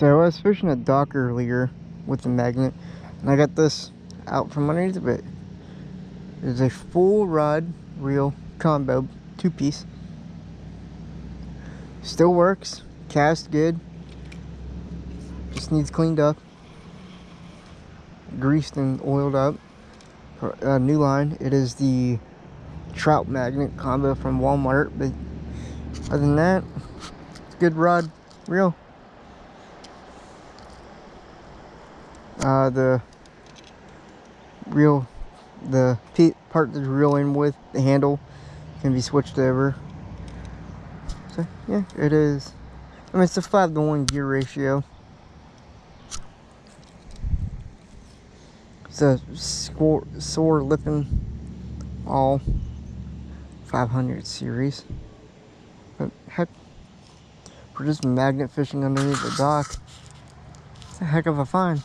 So I was fishing a dock earlier with the magnet, and I got this out from underneath of it. It's a full rod reel combo, 2-piece. Still works, cast good. Just needs cleaned up, greased and oiled up. New line. It is the trout magnet combo from Walmart, but other than that, it's a good rod reel. The part that you reel in with, the handle, can be switched over. So yeah, it is. I mean, it's a 5-to-1 gear ratio. It's a Soar Lippin all 500 series. But heck, for just magnet fishing underneath the dock, it's a heck of a find.